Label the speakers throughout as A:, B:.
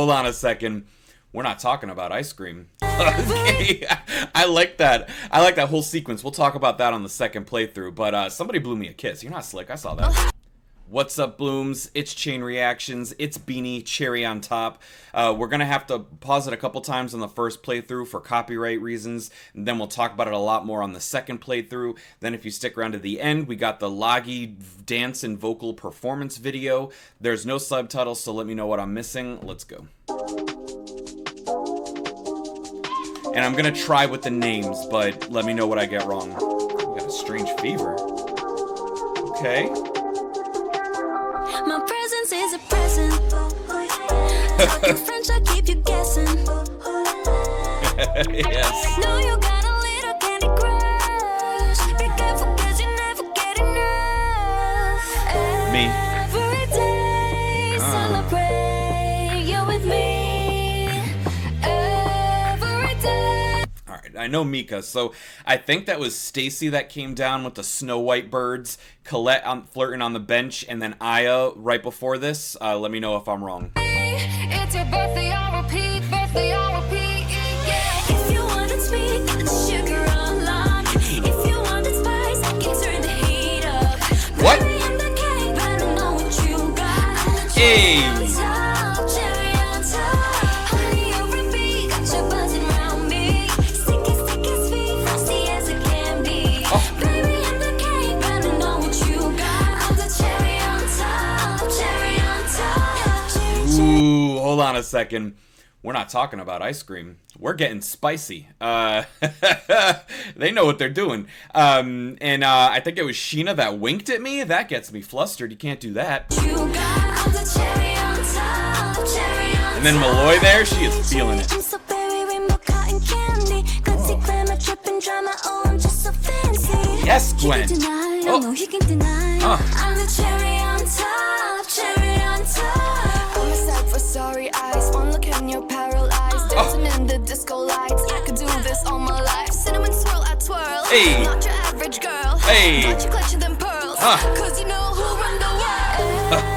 A: hold on a second. We're not talking about ice cream. Okay, I like that. I like that whole sequence. We'll talk about that on the second playthrough. But somebody blew me a kiss. You're not slick. I saw that. What's up, Blooms? It's Chain Reactions. It's Beanie, cherry on top. We're going to have to pause it a couple times on the first playthrough for copyright reasons. And then we'll talk about it a lot more on the second playthrough. Then if you stick around to the end, we got the Loggy dance and vocal performance video. There's no subtitles, so let me know what I'm missing. Let's go. And I'm going to try with the names, but let me know what I get wrong. I got a strange fever. Okay.
B: My presence is a present. Like in French, I keep you guessing.
A: Yes.
B: Know you got a little candy crush. Be careful 'cause you never get enough.
A: Me.
B: Every day, celebrate. You're with me. Every day.
A: All right, I know Mika, so I think that was Stacy that came down with the Snow White birds, Colette flirting on the bench, and then Aya right before this. Let me know if I'm wrong.
B: It's your birthday on repeat, birthday on repeat, yeah. If you wanted sweet, sugar on lock. If you wanted spice, can turn the heat up.
A: What?
B: Baby, I'm the king, but I know what you got. I'm the
A: Hey.
B: cherry on top, cherry on top. Honey, over me, got you buzzing around me. Sticky, sticky, sweet, frosty as it can be. Baby, I'm the king, but I know what you got. I'm the cherry on top, cherry on top.
A: Ooh, hold on a second. We're not talking about ice cream. We're getting spicy. They know what they're doing. And I think it was Sheena that winked at me. That gets me flustered. You can't do that. And then Malloy there, she is feeling it. Yes, Gwen. Oh.
B: I'm the cherry on top, cherry on top. I'm a set for sorry eyes. One look and you're paralyzed. Dancing in the disco lights. I could do this all my life. Cinnamon swirl, I twirl.
A: Hey.
B: Not your average girl.
A: Hey.
B: Got you clutching them pearls. Cause you know who run the world.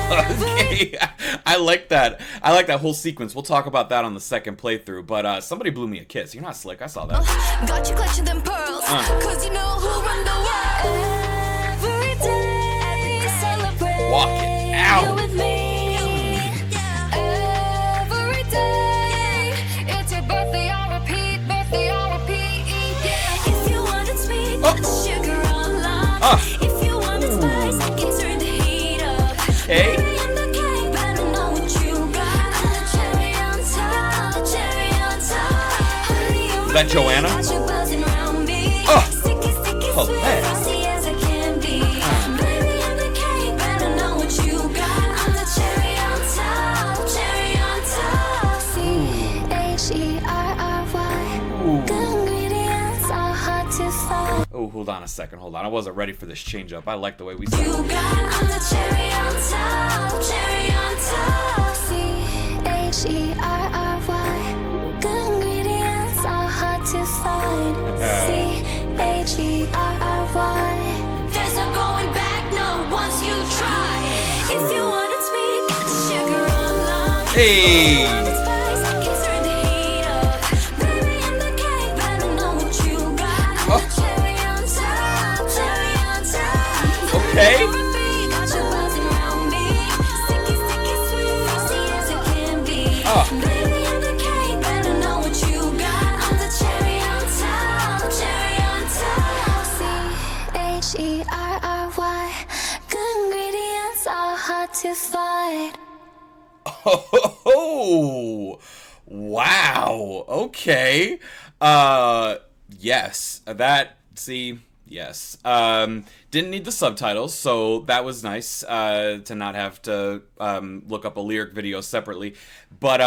A: Okay, I like that. I like that whole sequence. We'll talk about that on the second playthrough. But somebody blew me a kiss. You're not slick. I saw that.
B: Got you clutching them pearls. Cause you know who run the world. Every day, celebrate.
A: Walk it out.
B: You're with me. Every day, it's your birthday on repeat, birthday on repeat. Yeah. If you wanted sweet, sugar on lock. If you wanted spice, I can turn the heat up.
A: Hey.
B: Baby, I'm the king, but I know what you got. I'm the cherry on top, cherry on top. Honey,
A: Is that Joanna?
B: got you buzzing around me. Sticky, sticky,
A: Oh,
B: sweet,
A: man.
B: frosty as it can be. Baby, I'm the king, but I know what you got. I'm the cherry on top, cherry on top. C-H-E-R-R-Y. Good ingredients are hard to find.
A: Oh, hold on a second. Hold on. I wasn't ready for this change up. I like the way we said
B: You
A: it.
B: got, I'm the cherry on top, cherry on top. C-H-E-R-R-Y. Good ingredients are hard to find. C-H-E-R-R-Y. There's no going back, no, once you try. If you want it sweet, sugar on lock.
A: Hey.
B: Spice, I can turn the heat up. Baby, I'm the king, but I know what you got. I'm the cherry on top, cherry on top.
A: Okay.
B: Got you buzzing around me. Sticky, sticky, sweet, frosty as it can be. Baby, I'm the king, but I know what you got. I'm the cherry on top, cherry on top. C-H-E-R-R-Y. Good ingredients are hard to find.
A: Oh, wow. Okay. Yes. Yes. Didn't need the subtitles, so that was nice to not have to look up a lyric video separately. But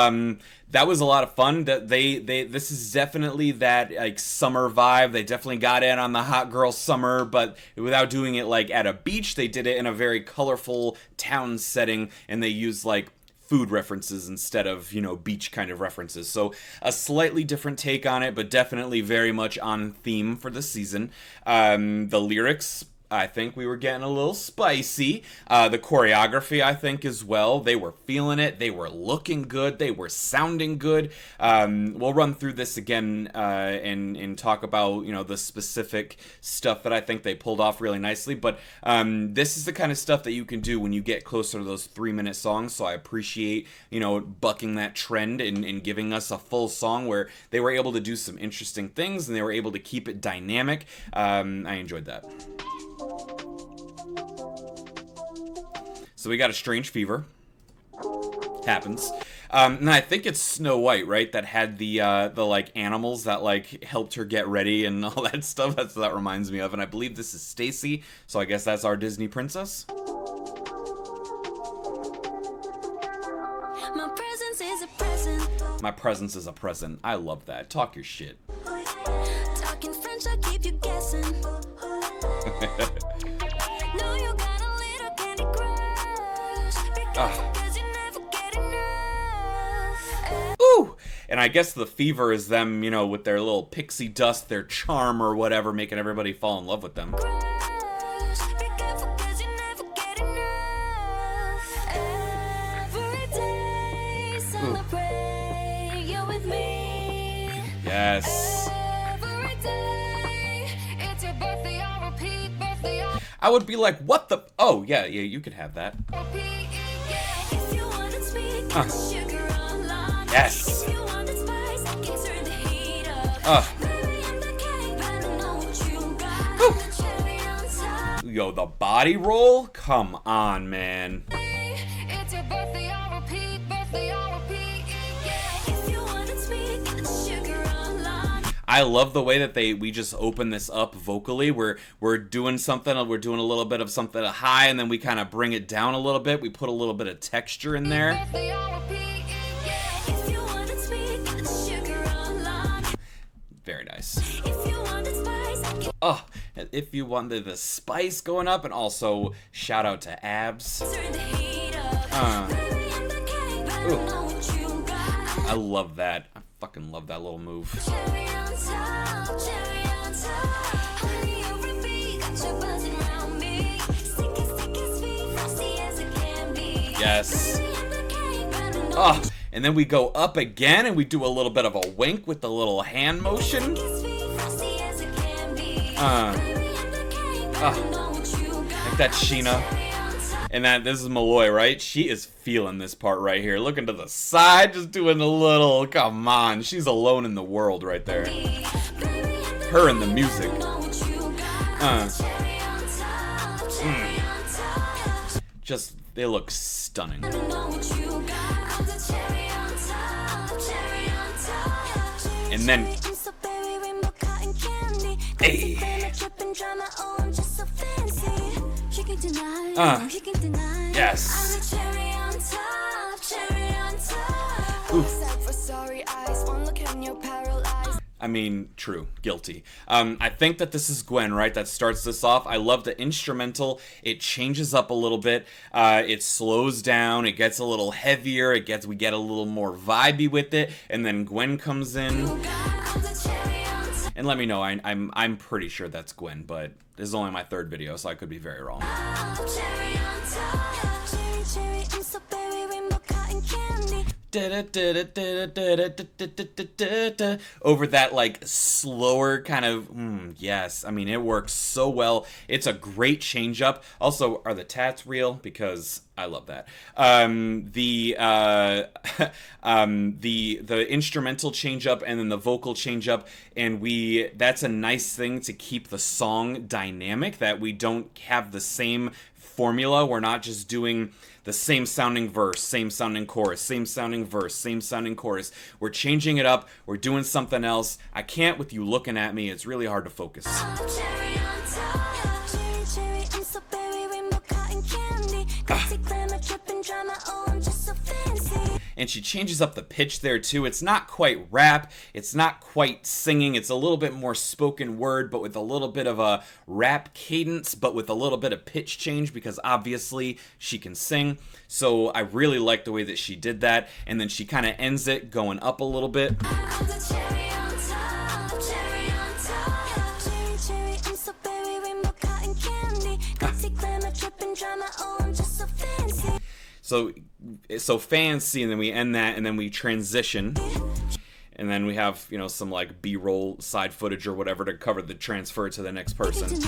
A: that was a lot of fun. That this is definitely that like summer vibe. They definitely got in on the hot girl summer, but without doing it like at a beach. They did it in a very colorful town setting, and they used like food references instead of, you know, beach kind of references. So a slightly different take on it, but definitely very much on theme for this season. The lyrics, I think we were getting a little spicy. The choreography, I think, as well. They were feeling it. They were looking good. They were sounding good. We'll run through this again and talk about, you know, the specific stuff that I think they pulled off really nicely. But this is the kind of stuff that you can do when you get closer to those 3-minute songs. So I appreciate, you know, bucking that trend and giving us a full song where they were able to do some interesting things and they were able to keep it dynamic. I enjoyed that. So we got a Strange Fever. Happens. And I think it's Snow White, right? That had the like animals that like helped her get ready and all that stuff. That's what that reminds me of. And I believe this is Stacy. So I guess that's our Disney princess.
B: My presence is a present.
A: My presence is a present. I love that. Talk your shit.
B: Talking French, I keep you guessing. No, you got a little candy crush. Because you never get enough.
A: Ooh! And I guess the fever is them, you know, with their little pixie dust, their charm or whatever, making everybody fall in love with them.
B: Be careful 'cause you never get enough. Every day, celebrate you with me.
A: Yes.
B: Every day, it's your birthday, I'll repeat, birthday, I'll
A: I would be like, what the? Oh, yeah, you could have that.
B: repeat. If you wanted sweet, sugar online.
A: Yes.
B: If you wanted spice, I can turn the heat up. Baby, I'm the cake, but I know what you got. I'm the cherry on top.
A: Yo, the body roll? Come on, man.
B: It's your birthday, I'll repeat, birthday, I'll repeat. If you wanted sweet, sugar online.
A: I love the way that we just open this up vocally. We're doing something, we're doing a little bit of something high, and then we kind of bring it down a little bit. We put a little bit of texture in there.
B: Birthday, I'll repeat. If you wanted sweet, sugar online.
A: Very nice.
B: If you wanted spice, I can
A: Oh, if you wanted the spice going up, and also shout out to Abs.
B: turn the heat up. Baby, I'm the cake, but I know what you got.
A: I love that. I fucking love that little move.
B: Cherry on top, cherry on top. Honey, over me, got you buzzing around me. Sticky, sticky, sweet, frosty as it can be.
A: Yes.
B: Baby, I'm the cake, but I know
A: Oh, and then we go up again, and we do a little bit of a wink with the little hand motion.
B: sweet, frosty as it can be. Baby,
A: Uh,
B: I'm the cake, but I know what you got.
A: like that Sheena.
B: Cherry on top.
A: And that this is Malloy, right? She is feeling this part right here. Looking to the side, just doing a little. Come on, she's alone in the world right there. Her and the music. Just they look stunning. And then, hey, yes. I mean, true, guilty. I think that this is Gwen, right? That starts this off. I love the instrumental. It changes up a little bit. It slows down. It gets a little heavier. We get a little more vibey with it. And then Gwen comes in. And let me know. I'm pretty sure that's Gwen, but this is only my 3rd video, so I could be very wrong. Over that like slower kind of yes, I mean it works so well. It's a great change up. Also, are the tats real? Because I love that. The instrumental change up and then the vocal change up, and that's a nice thing to keep the song dynamic, that we don't have the same formula. We're not just doing the same sounding verse, same sounding chorus, same sounding verse, same sounding chorus. We're changing it up. We're doing something else. I can't with you looking at me. It's really hard to focus. And she changes up the pitch there too. It's not quite rap. It's not quite singing. It's a little bit more spoken word, but with a little bit of a rap cadence, but with a little bit of pitch change, because obviously she can sing. So I really like the way that she did that. And then she kind of ends it going up a little bit. so fans see, and then we end that, and then we transition. And then we have, you know, some like B-roll side footage or whatever to cover the transfer to the next person.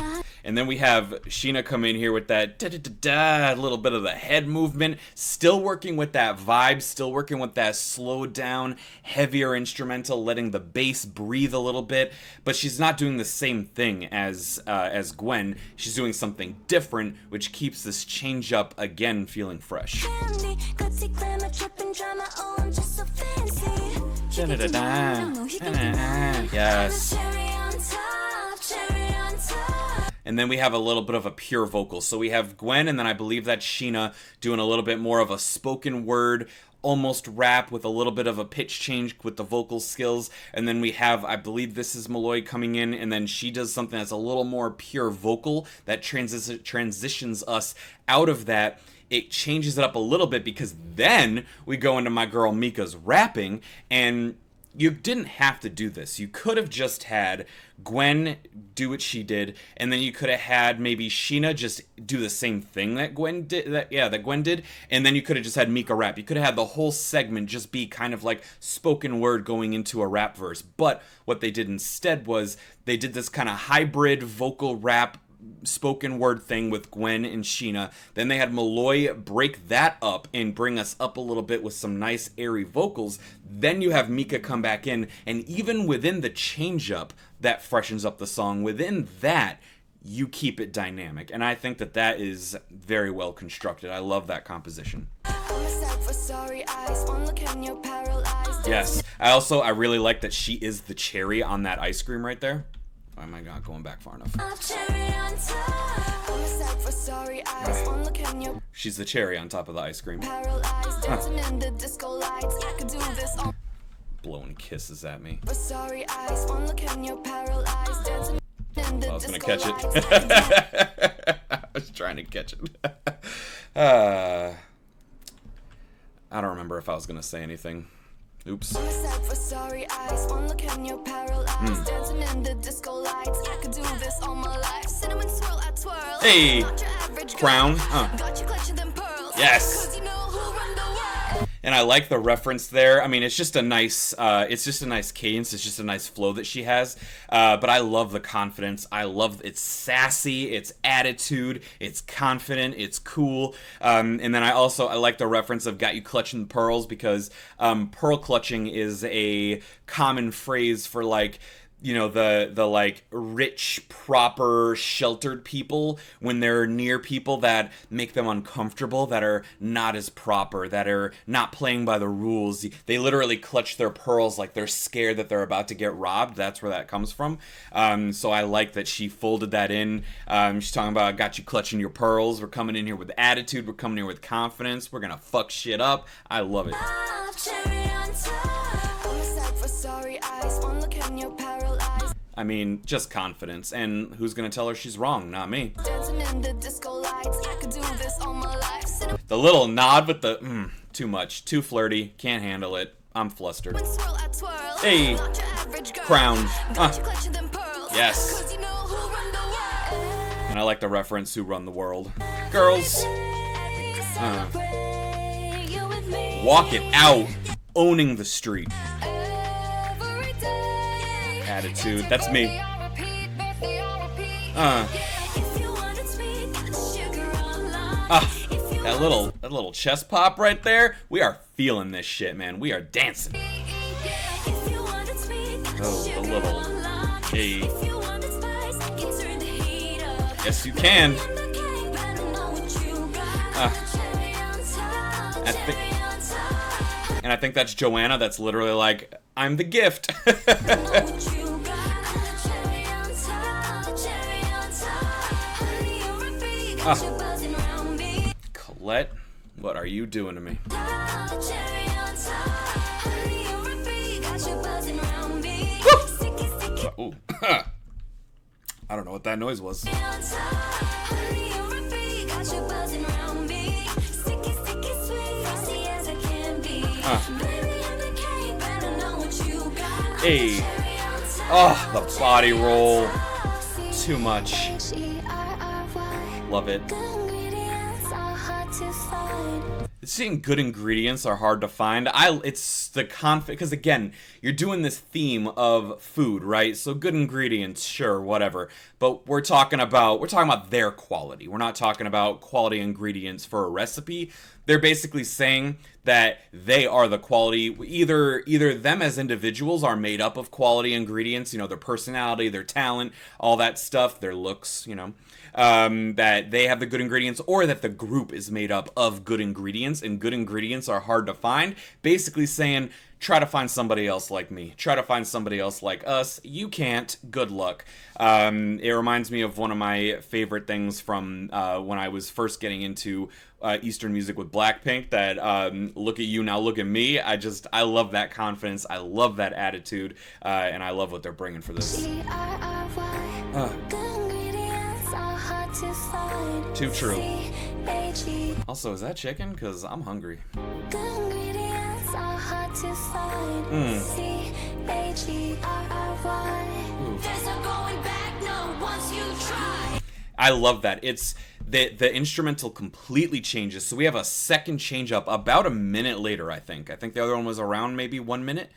A: And then we have Sheena come in here with that da-da-da-da, little bit of the head movement, still working with that vibe, still working with that slowed down, heavier instrumental, letting the bass breathe a little bit. But she's not doing the same thing as Gwen. She's doing something different, which keeps this change up again feeling fresh. Yes. And then we have a little bit of a pure vocal. So we have Gwen, and then I believe that's Sheena doing a little bit more of a spoken word, almost rap with a little bit of a pitch change with the vocal skills. And then we have, I believe this is Malloy coming in, and then she does something that's a little more pure vocal that transitions us out of that. It changes it up a little bit, because then we go into my girl Mika's rapping, and you didn't have to do this. You could have just had Gwen do what she did, and then you could have had maybe Sheena just do the same thing that Gwen did, that Gwen did, and then you could have just had Mika rap. You could have had the whole segment just be kind of like spoken word going into a rap verse. But what they did instead was they did this kind of hybrid vocal rap spoken word thing with Gwen and Sheena. Then they had Malloy break that up and bring us up a little bit with some nice airy vocals. Then you have Mika come back in, and even within the change up that freshens up the song, within that you keep it dynamic, and I think that that is very well constructed. I love that composition. Yes, I really like that she is the cherry on that ice cream right there. Why am I not going back far enough? She's the cherry on top of the ice cream. Blowing kisses at me. I was gonna catch it. I was trying to catch it. I don't remember if I was gonna say anything. Oops. Hey! Crown. Yes! And I like the reference there. I mean, it's just a nice cadence. It's just a nice flow that she has. But I love the confidence. I love it's sassy, it's attitude, it's confident, it's cool. And then I like the reference of "got you clutching the pearls," because pearl clutching is a common phrase for like, you know, the like rich, proper, sheltered people when they're near people that make them uncomfortable, that are not as proper, that are not playing by the rules. They literally clutch their pearls like they're scared that they're about to get robbed. That's where that comes from. So I like that she folded that in. She's talking about, "got you clutching your pearls. We're coming in here with attitude. We're coming in here with confidence. We're gonna fuck shit up." I love it. I mean, just confidence, and who's gonna tell her she's wrong? Not me. The little nod with the too much, too flirty, can't handle it. I'm flustered. Hey, Crown. Yes. And I like the reference, "who run the world." Girls. Walk it out, owning the street. Attitude. That's me. That little chest pop right there. We are feeling this shit, man. We are dancing. Oh, the little. Hey. Yes, you can. I think that's Joanna. That's literally like, "I'm the gift." Colette, what are you doing to me? Ooh. I don't know what that noise was. Hey. Oh, the body roll. Too much. Love it. seeing good ingredients are hard to find. It's the because again, you're doing this theme of food, right? So good ingredients, sure, whatever. But we're talking about their quality. We're not talking about quality ingredients for a recipe. They're basically saying that they are the quality. Either them as individuals are made up of quality ingredients, their personality, their talent, all that stuff, their looks, that they have the good ingredients, or that the group is made up of good ingredients, and good ingredients are hard to find. Basically saying, try to find somebody else like me. Try to find somebody else like us. You can't. Good luck. It reminds me of one of my favorite things from when I was first getting into Eastern music with Blackpink, that look at you, now look at me. I love that confidence. I love that attitude. And I love what they're bringing for this. Too true. Also, is that chicken? Because I'm hungry. I love that. It's the instrumental completely changes. So we have a second change up about a minute later, I think. I think the other one was around maybe 1 minute.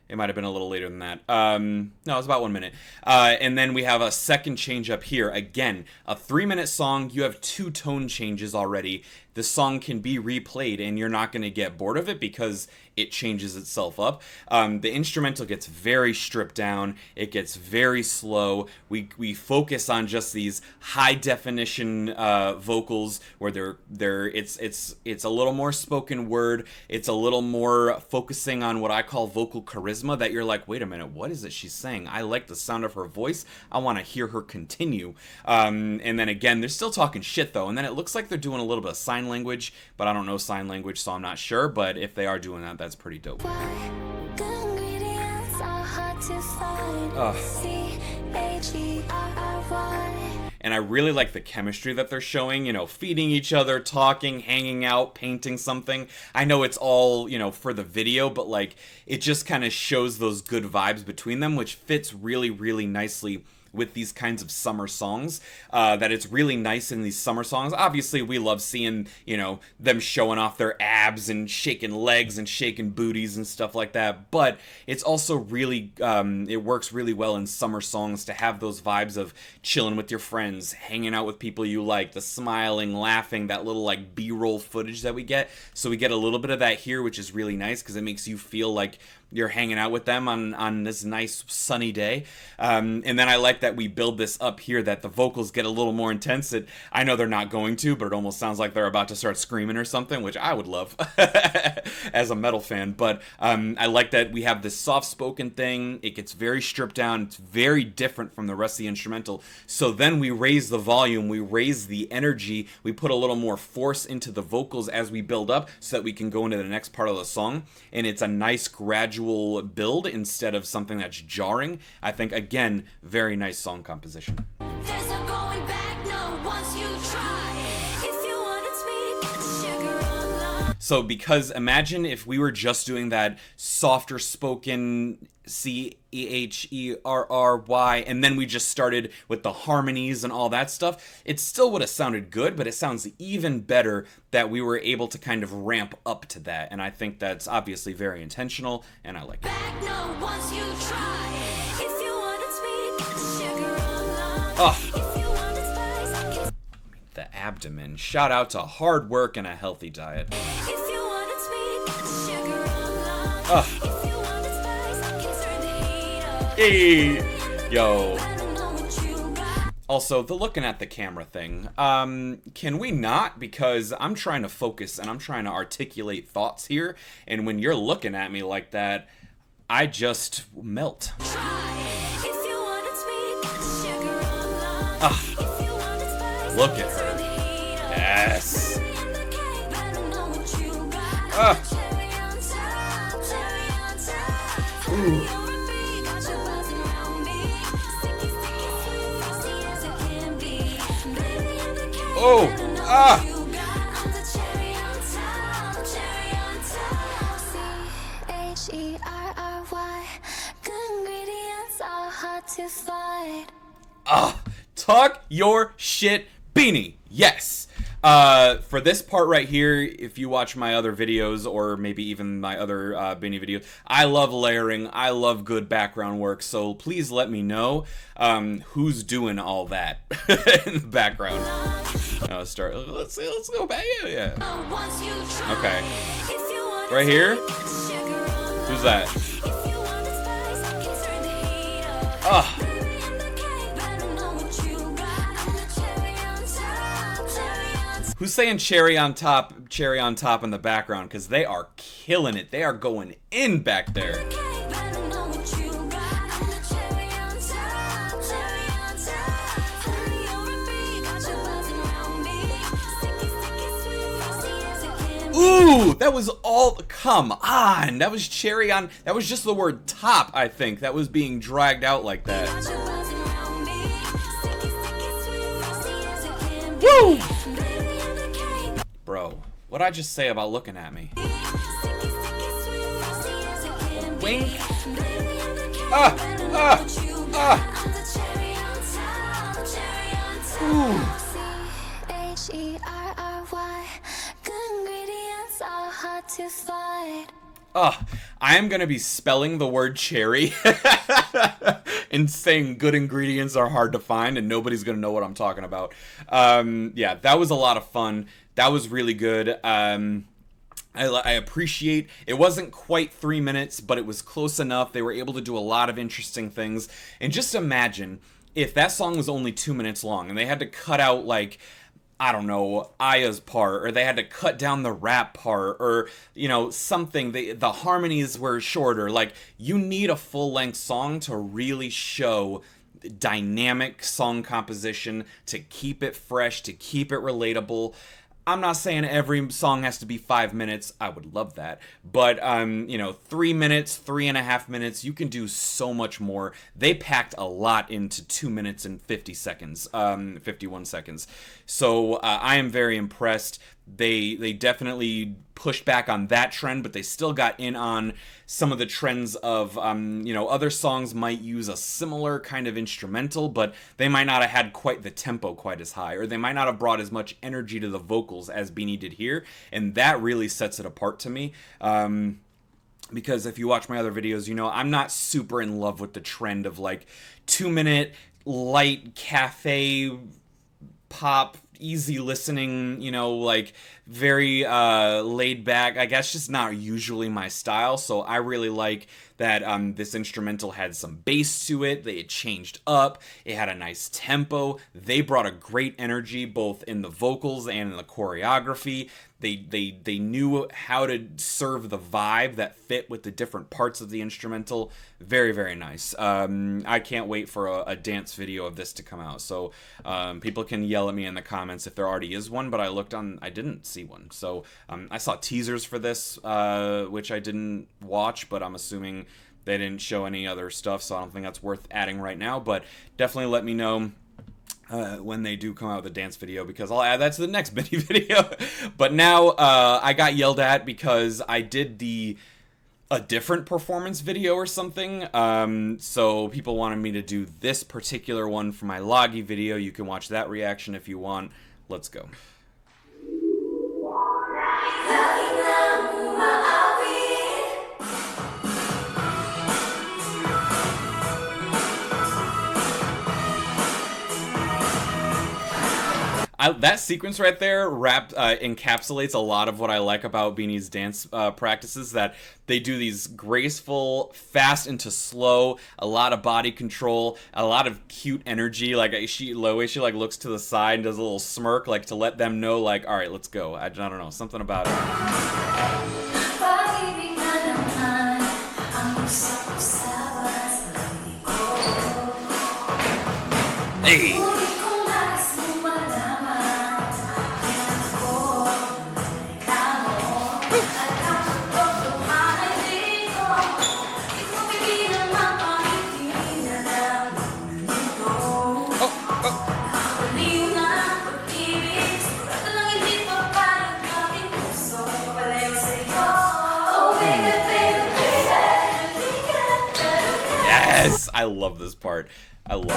A: It might have been a little later than that. No, it was about 1 minute. And then we have a second change up here. Again, a 3-minute song. You have 2 tone changes already. The song can be replayed and you're not going to get bored of it because it changes itself up. The instrumental gets very stripped down. It gets very slow. We focus on just these high definition vocals where it's a little more spoken word. It's a little more focusing on what I call vocal charisma, that you're like, wait a minute, what is it she's saying? I like the sound of her voice. I want to hear her continue. And then again, they're still talking shit though. And then it looks like they're doing a little bit of sign language, but I don't know sign language, so I'm not sure. But if they are doing that, that's pretty dope. And I really like the chemistry that they're showing, feeding each other, talking, hanging out, painting something. I know it's all, for the video, but like it just kind of shows those good vibes between them, which fits really, really nicely with these kinds of summer songs, that it's really nice in these summer songs. Obviously, we love seeing, them showing off their abs and shaking legs and shaking booties and stuff like that. But it's also really, it works really well in summer songs to have those vibes of chilling with your friends, hanging out with people you like, the smiling, laughing, that little like B-roll footage that we get. So we get a little bit of that here, which is really nice because it makes you feel like you're hanging out with them on this nice sunny day. And then I like that we build this up here, that the vocals get a little more intense. I know they're not going to, but it almost sounds like they're about to start screaming or something, which I would love as a metal fan. But I like that we have this soft-spoken thing. It gets very stripped down. It's very different from the rest of the instrumental. So then we raise the volume, we raise the energy, we put a little more force into the vocals as we build up so that we can go into the next part of the song. And it's a nice gradual build instead of something that's jarring. I think, again, very nice song composition.
B: There's no going back, no, once you try. If you want it sweet, sugar on love.
A: So because imagine if we were just doing that softer spoken Cheherry, and then we just started with the harmonies and all that stuff, it still would have sounded good, but it sounds even better that we were able to kind of ramp up to that. And I think that's obviously very intentional, and I like it.
B: Back, no, once you try. If you want it sweet, sugar on love. If you want it spice,
A: The abdomen. Shout out to hard work and a healthy diet.
B: if you want it sweet, sugar on love. If you want it spice, can turn the heat up.
A: Hey, yo.
B: I don't know what you got.
A: Also, the looking at the camera thing. Can we not? Because I'm trying to focus and I'm trying to articulate thoughts here. And when you're looking at me like that, I just melt.
B: Try. If you want it sweet, sugar on love. If you want it spice,
A: Look at
B: can turn the
A: her.
B: heat up.
A: Yes.
B: Cherry on the cake, I don't know what you got. Cherry on top, cherry on top. Honey over me, got you buzzing around me. Sticky, sticky, sweet, frosty as it can be. Baby, I'm the cake,
A: Oh,
B: I don't know
A: ah.
B: what you got. I'm the cherry on top, cherry on top. Cheherry, good ingredients are hard to find.
A: Talk your shit, Beanie. Yes. For this part right here, if you watch my other videos or maybe even my other Benny videos, I love layering. I love good background work. So please let me know who's doing all that in the background. Let's go back. Yeah. Okay. Right here. Who's that? Oh. Who's saying cherry on top in the background? Because they are killing it. They are going in back there. Ooh, that was all, come on. That was cherry on, that was just the word top, I think. That was being dragged out like that. Woo! Bro, what'd I just say about looking at me? Wink. Ooh. I am gonna be spelling the word cherry and saying good ingredients are hard to find, and nobody's gonna know what I'm talking about. Yeah, that was a lot of fun. That was really good. I appreciate it. Wasn't quite 3 minutes, but it was close enough. They were able to do a lot of interesting things. And just imagine if that song was only 2 minutes long and they had to cut out, like, I don't know, Aya's part, or they had to cut down the rap part, or, you know, something. The harmonies were shorter. Like, you need a full-length song to really show dynamic song composition, to keep it fresh, to keep it relatable. I'm not saying every song has to be 5 minutes. I would love that. But, you know, 3 minutes, 3.5 minutes, you can do so much more. They packed a lot into 2 minutes and 50 seconds, 51 seconds. So I am very impressed. They definitely pushed back on that trend, but they still got in on some of the trends of, you know, other songs might use a similar kind of instrumental, but they might not have had quite the tempo quite as high, or they might not have brought as much energy to the vocals as Beanie did here, and that really sets it apart to me. Because if you watch my other videos, you know, I'm not super in love with the trend of, like, 2-minute light cafe pop, easy listening, you know, like, very laid back. I guess just not usually my style. So I really like that this instrumental had some bass to it. It changed up. It had a nice tempo. They brought a great energy both in the vocals and in the choreography. They knew how to serve the vibe that fit with the different parts of the instrumental. Very, very nice. I can't wait for a dance video of this to come out. So people can yell at me in the comments if there already is one, but I didn't see one. So I saw teasers for this, which I didn't watch, but I'm assuming they didn't show any other stuff, so I don't think that's worth adding right now. But definitely let me know when they do come out with a dance video, because I'll add that to the next Benny video. But now I got yelled at because I did a different performance video or something. So people wanted me to do this particular one for my Loggy video. You can watch that reaction if you want. Let's go. That sequence right there encapsulates a lot of what I like about Beanie's dance practices, that they do these graceful, fast into slow, a lot of body control, a lot of cute energy. Like, she like looks to the side and does a little smirk, like to let them know, like, all right, let's go. I don't know, something about it. Hey! Yes! I love this part. I love it.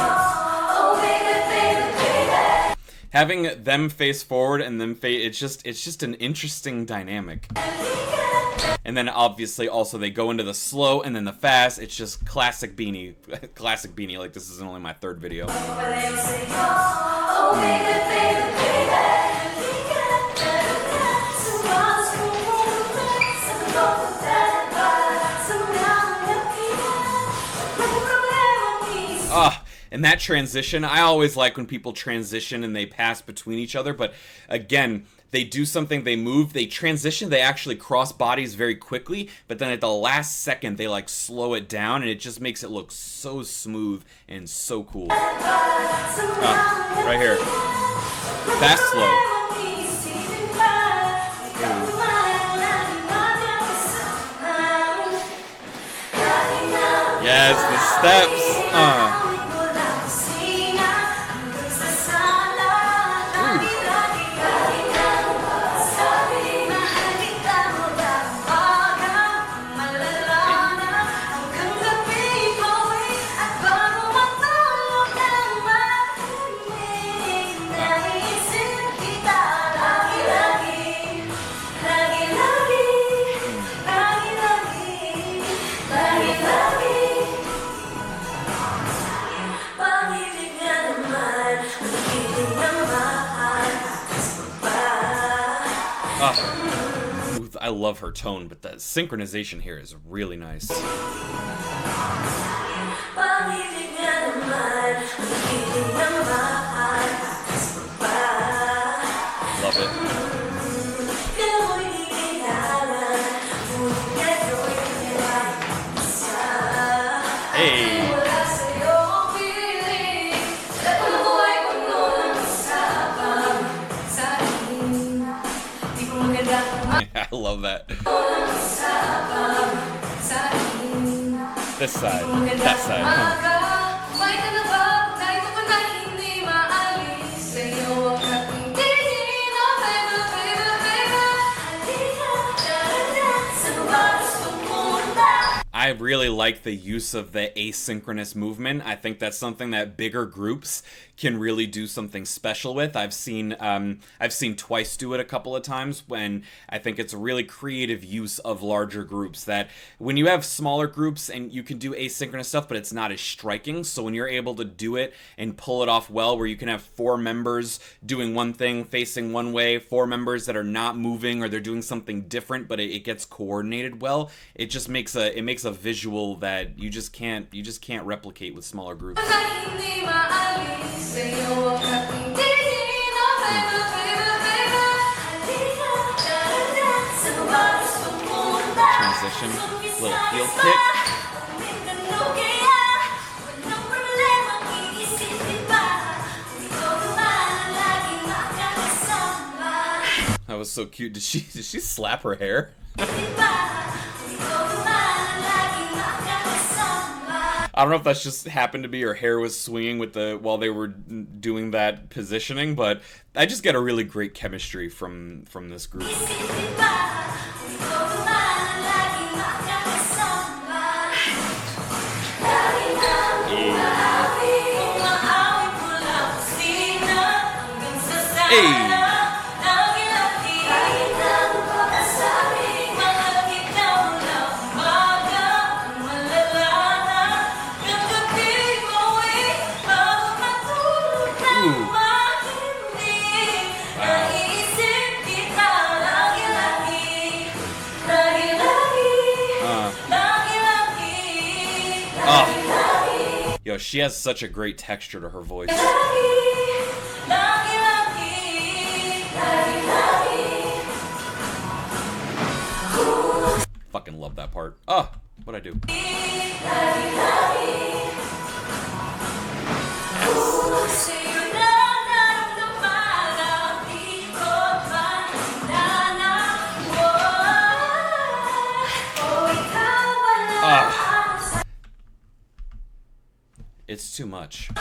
A: Having them face forward and them it's just an interesting dynamic. And then obviously also they go into the slow and then the fast. It's just classic Beanie. Classic Beanie, like this is only my third video. And that transition, I always like when people transition and they pass between each other, but again, they do something, they move, they transition, they actually cross bodies very quickly, but then at the last second, they like slow it down, and it just makes it look so smooth and so cool. Right here. Fast, slow. Yes, the steps. I love her tone, but the synchronization here is really nice. Love it. Hey. I love that. This side, that side. I really like the use of the asynchronous movement. I think that's something that bigger groups can really do something special with. I've seen Twice do it a couple of times, when I think it's a really creative use of larger groups, that when you have smaller groups and you can do asynchronous stuff, but it's not as striking. So when you're able to do it and pull it off well, where you can have 4 members doing one thing facing one way, 4 members that are not moving or they're doing something different, but it gets coordinated well, it just makes a visual that you just can't replicate with smaller groups. Transition, little heel kick. That was so cute. Did she slap her hair? I don't know if that's just happened to be her hair was swinging with while they were doing that positioning, but I just get a really great chemistry from this group. Hey. Yo, she has such a great texture to her voice. Fucking love that part. Oh, what'd I do? It's too much.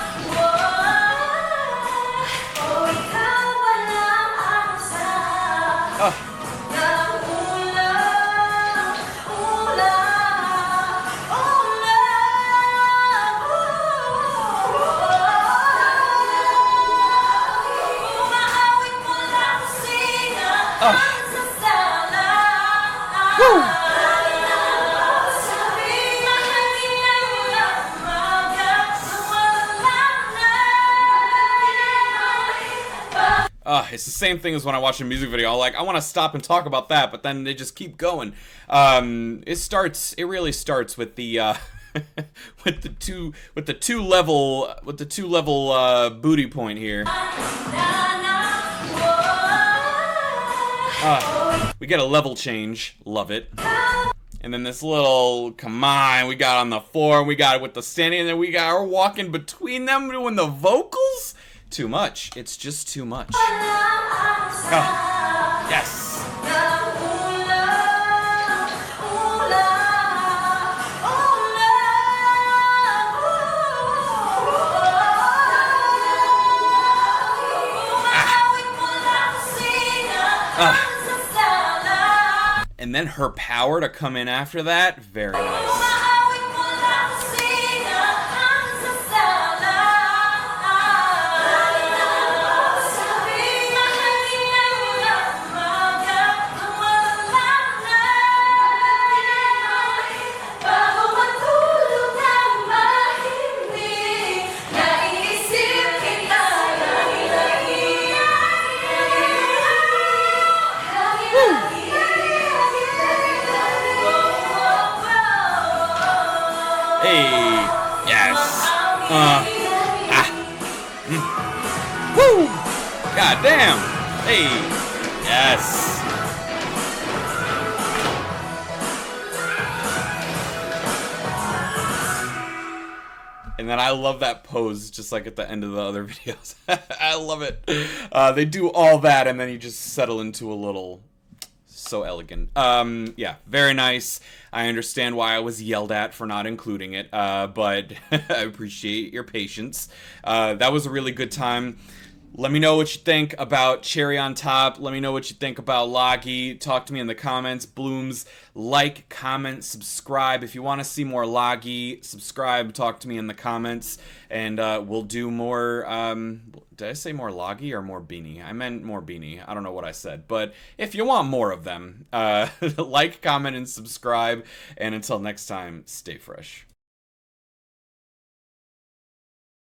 A: It's the same thing as when I watch a music video. I want to stop and talk about that, but then they just keep going. It really starts with the with the two level booty point here. We get a level change, love it. And then this little, come on, we got on the floor, we got it with the standing, and then we got her walking between them doing the vocals. Too much. It's just too much. Oh, yes. And then her power to come in after that, very nice. Hey, yes. Woo! God damn. Hey, yes. And then I love that pose, just like at the end of the other videos. I love it. They do all that, and then you just settle into a little... So elegant. Yeah, very nice. I understand why I was yelled at for not including it, but I appreciate your patience. That was a really good time. Let me know what you think about Cherry on Top. Let me know what you think about Logy. Talk to me in the comments. Blooms, like, comment, subscribe. If you want to see more Logy, subscribe, talk to me in the comments, and we'll do more, did I say more Logy or more Beanie? I meant more Beanie. I don't know what I said, but if you want more of them, like, comment, and subscribe, and until next time, stay fresh.